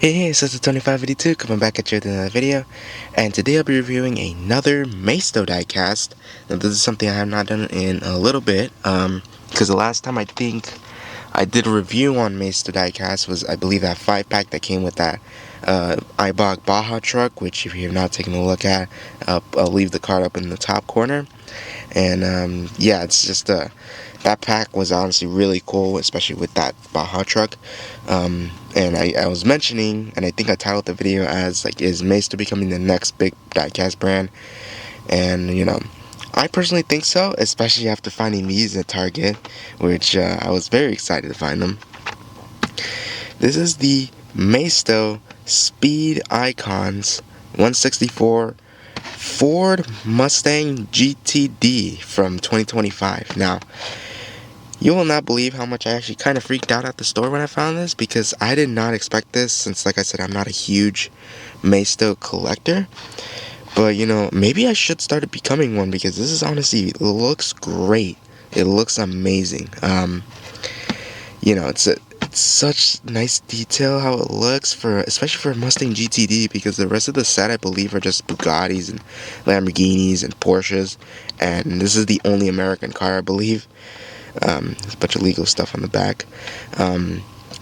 Hey, it's Tony582 coming back at you with another video, and today I'll be reviewing another Maisto diecast. Now this is something I have not done in a little bit, because the last time I think I did a review on Maisto diecast was, I believe, that 5-pack that came with that Ibach Baja truck, which if you have not taken a look at, I'll leave the card up in the top corner. And yeah, it's just that pack was honestly really cool, especially with that Baja truck. And I was mentioning, and I think I titled the video as like, is Maisto becoming the next big diecast brand? And you know, I personally think so, especially after finding these at Target, which I was very excited to find them. This is the Maisto Speed Icons 164 Ford Mustang GTD from 2025. Now, you will not believe how much I actually kind of freaked out at the store when I found this, because I did not expect this, since like I said, I'm not a huge Maisto collector. But you know, maybe I should start becoming one, because this is honestly, it looks great. It looks amazing. You know, it's such nice detail how it looks, especially for a Mustang GTD, because the rest of the set I believe are just Bugattis and Lamborghinis and Porsches, and this is the only American car I believe. There's a bunch of legal stuff on the back.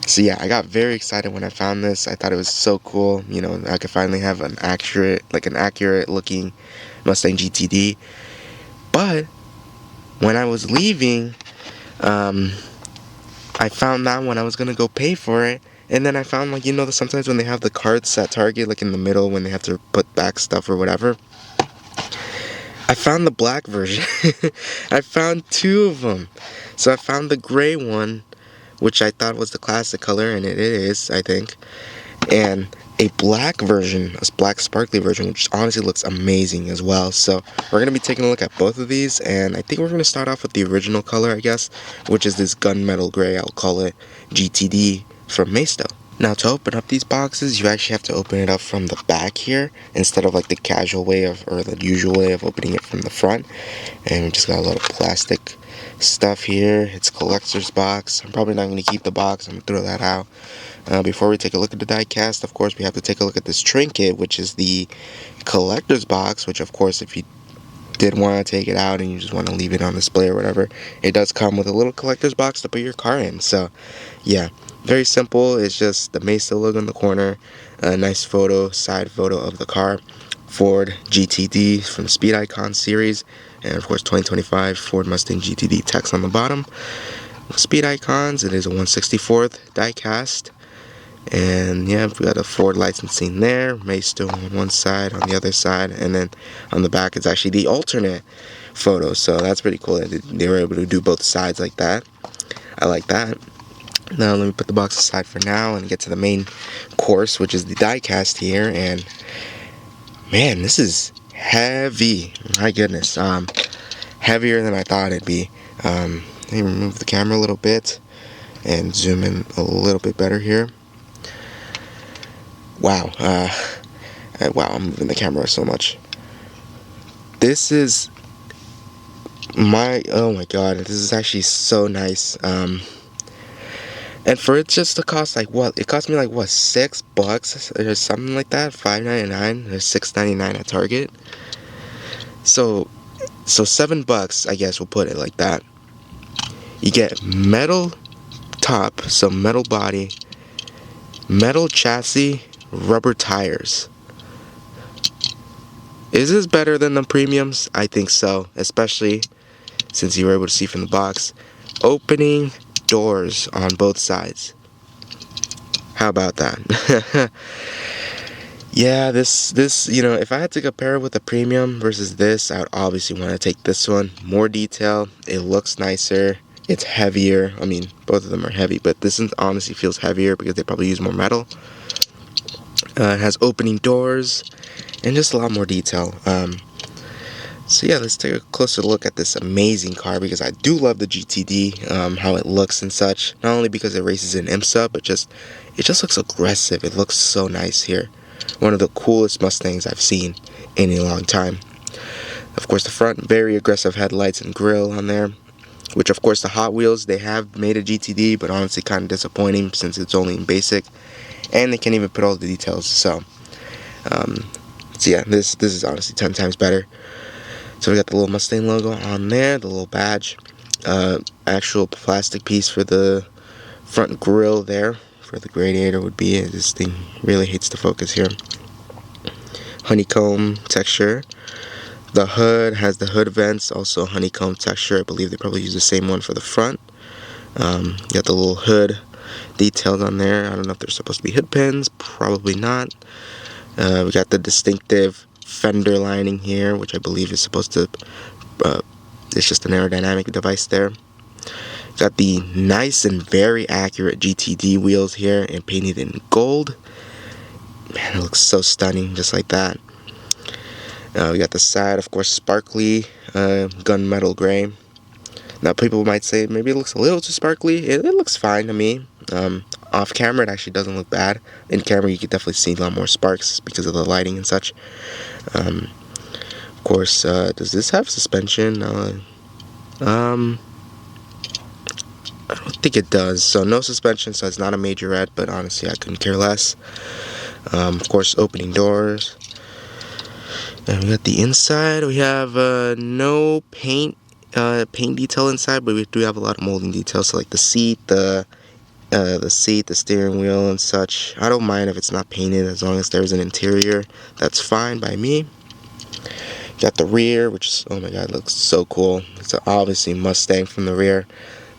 So yeah, I got very excited when I found this. I thought it was so cool. You know, I could finally have an accurate looking Mustang GTD. But when I was leaving, I found that when I was gonna go pay for it, and then I found, like, you know, sometimes when they have the cards at Target, like in the middle when they have to put back stuff or whatever, I found the black version. I found two of them. So I found the gray one, which I thought was the classic color, and it is, I think, and a black version, a black sparkly version, which honestly looks amazing as well. So we're going to be taking a look at both of these, and I think we're going to start off with the original color, I guess, which is this gunmetal gray. I'll call it GTD from Maisto. Now, to open up these boxes, you actually have to open it up from the back here, instead of like the casual way of, or the usual way of opening it from the front. And we just got a lot of plastic stuff here. It's a collector's box. I'm probably not going to keep the box. I'm going to throw that out. Before we take a look at the diecast, of course, we have to take a look at this trinket, which is the collector's box, which, of course, if you did want to take it out and you just want to leave it on display or whatever, it does come with a little collector's box to put your car in. So, yeah, very simple. It's just the Maisto logo in the corner, a nice photo, side photo of the car, Ford GTD from the Speed Icon series, and of course 2025 Ford Mustang GTD text on the bottom. Speed Icons, it is a 1/64th diecast, and yeah, we got a Ford licensing there, Maisto on one side, on the other side, and then on the back it's actually the alternate photo. So that's pretty cool that they were able to do both sides like that. I like that. Now let me put the box aside for now and get to the main course, which is the diecast here. And man, this is heavy. My goodness, heavier than I thought it'd be. Let me remove the camera a little bit and zoom in a little bit better here. Wow, wow, I'm moving the camera so much. This is oh my god, this is actually so nice. And for it just to cost like what? It cost me like what, $6 or something like that, $5.99 or $6.99 at Target. So $7, I guess we'll put it like that. You get metal top, so metal body, metal chassis, rubber tires. Is this better than the premiums? I think so, especially since you were able to see from the box. Opening doors on both sides. How about that? Yeah, this, you know, if I had to compare it with the premium versus this, I would obviously want to take this one. More detail, it looks nicer, it's heavier. I mean, both of them are heavy, but this one honestly feels heavier because they probably use more metal. It has opening doors and just a lot more detail. So yeah, let's take a closer look at this amazing car, because I do love the GTD, how it looks and such. Not only because it races in IMSA, but it just looks aggressive. It looks so nice here. One of the coolest Mustangs I've seen in a long time. Of course, the front, very aggressive headlights and grille on there. Which, of course, the Hot Wheels, they have made a GTD, but honestly kind of disappointing since it's only in basic. and they can't even put all the details. So yeah, this is honestly 10 times better. So we got the little Mustang logo on there, the little badge, actual plastic piece for the front grille there, for the radiator would be. This thing really hates to focus here. Honeycomb texture. The hood has the hood vents, also honeycomb texture. I believe they probably use the same one for the front. Got the little hood details on there. I don't know if they're supposed to be hood pins, probably not. We got the distinctive fender lining here, which I believe is supposed to, it's just an aerodynamic device there. Got the nice and very accurate GTD wheels here and painted in gold. Man, it looks so stunning, just like that. We got the side, of course, sparkly gunmetal gray. Now, people might say maybe it looks a little too sparkly. It looks fine to me. Off camera, it actually doesn't look bad. In camera, you can definitely see a lot more sparks because of the lighting and such. Of course, does this have suspension? I don't think it does. So no suspension, so it's not a majorette, but honestly, I couldn't care less. Of course, opening doors. And we got the inside. We have no paint detail inside, but we do have a lot of molding details. So like the seat, the steering wheel, and such. I don't mind if it's not painted as long as there's an interior. That's fine by me. Got the rear, which is, oh my god, it looks so cool. It's obviously Mustang from the rear.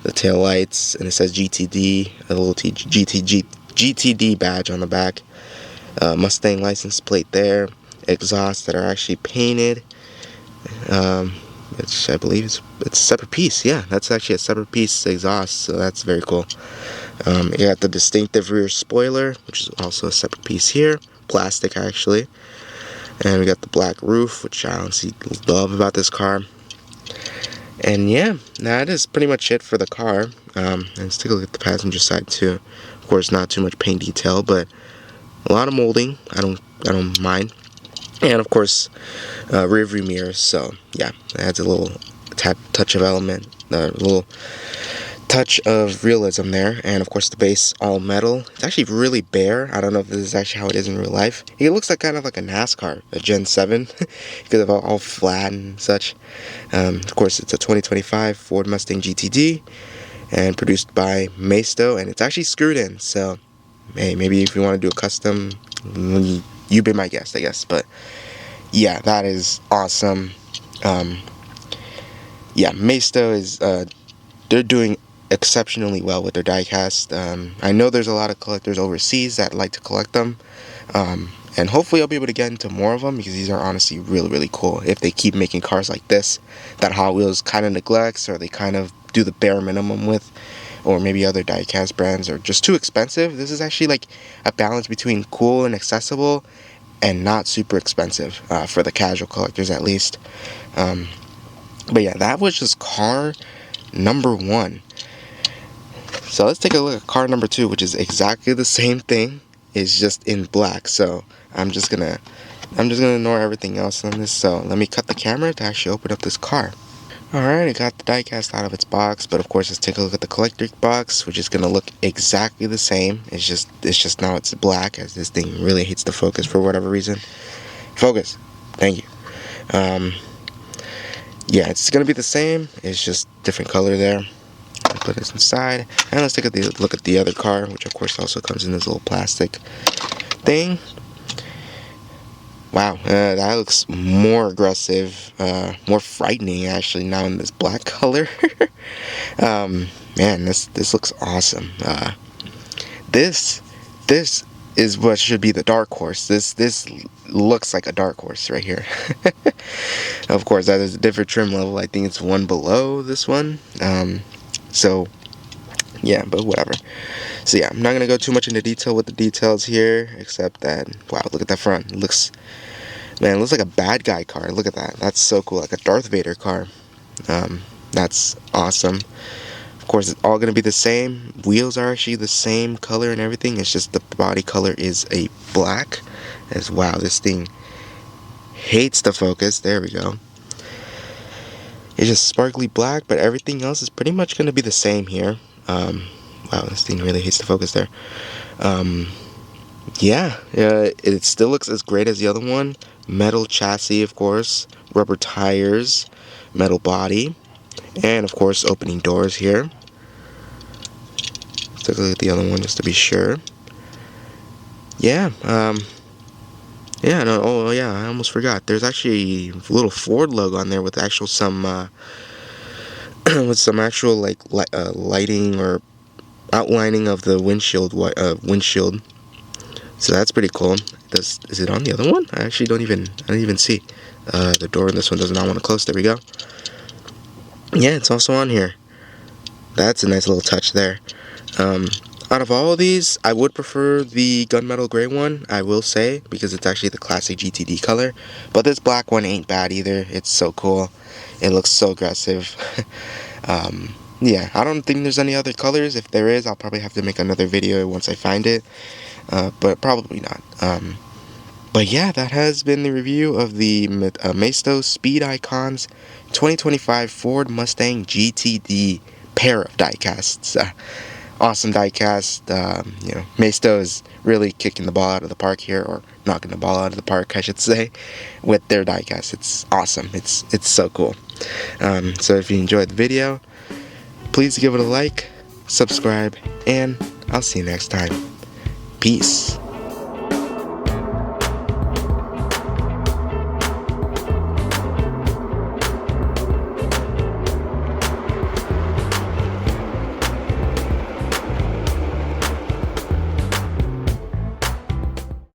The tail lights, and it says GTD, a little GTD badge on the back. Mustang license plate there. Exhausts that are actually painted, which I believe it's a separate piece. Yeah, that's actually a separate piece exhaust, so that's very cool. You got the distinctive rear spoiler, which is also a separate piece here, plastic actually. And we got the black roof, which I honestly love about this car. And yeah, that is pretty much it for the car. And let's take a look at the passenger side too. Of course, not too much paint detail, but a lot of molding. I don't mind. And of course, rear view mirrors. So yeah, it adds a little touch of element, a little touch of realism there. And of course, the base all metal. It's actually really bare. I don't know if this is actually how it is in real life. It looks like kind of like a NASCAR, a Gen 7, because of all flat and such. Of course, it's a 2025 Ford Mustang GTD, and produced by Maisto, and it's actually screwed in. So hey, maybe if you want to do a custom, you be my guest, I guess. But yeah, that is awesome. Yeah, Maisto is they're doing exceptionally well with their diecast. I know there's a lot of collectors overseas that like to collect them, and hopefully I'll be able to get into more of them, because these are honestly really cool. If they keep making cars like this that Hot Wheels kind of neglects, or they kind of do the bare minimum with, or maybe other diecast brands are just too expensive. This is actually like a balance between cool and accessible, and not super expensive, for the casual collectors at least. But yeah, that was just car number 1. So let's take a look at car number 2, which is exactly the same thing. It's just in black. So I'm just gonna ignore everything else on this. So let me cut the camera to actually open up this car. Alright, I got the diecast out of its box, but of course let's take a look at the collector box, which is going to look exactly the same. It's just now it's black, as this thing really hates to focus for whatever reason. Focus. Thank you. Yeah, it's going to be the same. It's just different color there. I'll put this inside, and let's take a look at the other car, which of course also comes in this little plastic thing. Wow, that looks more aggressive, more frightening actually now in this black color. Man, this looks awesome. This is what should be the dark horse. This looks like a dark horse right here. Of course, that is a different trim level. I think it's one below this one. So yeah, but whatever. So yeah, I'm not gonna go too much into detail with the details here, except that, wow, look at that front. It looks like a bad guy car. Look at that. That's so cool, like a Darth Vader car. That's awesome. Of course, it's all gonna be the same. Wheels are actually the same color and everything. It's just the body color is a black. As wow, this thing hates the focus. There we go. It's just sparkly black, but everything else is pretty much gonna be the same here. Wow, this thing really hates the focus there. yeah, it still looks as great as the other one. Metal chassis, of course, rubber tires, metal body, and of course opening doors here. Let's take a look at the other one just to be sure. Yeah, yeah, no, oh yeah, I almost forgot. There's actually a little Ford logo on there with actual some with some actual like lighting or outlining of the windshield. So that's pretty cool. Is it on the other one? I actually I don't even see. The door in this one does not want to close. There we go. Yeah, it's also on here. That's a nice little touch there. Um, Out of all of these, I would prefer the gunmetal gray one, I will say, because it's actually the classic GTD color. But this black one ain't bad either. It's so cool. It looks so aggressive. Yeah, I don't think there's any other colors. If there is, I'll probably have to make another video once I find it. But probably not. But yeah, that has been the review of the Maisto Speed Icons 2025 Ford Mustang GTD pair of diecasts. Awesome diecast. Maisto is really kicking the ball out of the park here, or knocking the ball out of the park, I should say, with their diecast. It's awesome. It's so cool. So if you enjoyed the video, please give it a like, subscribe, and I'll see you next time. Peace.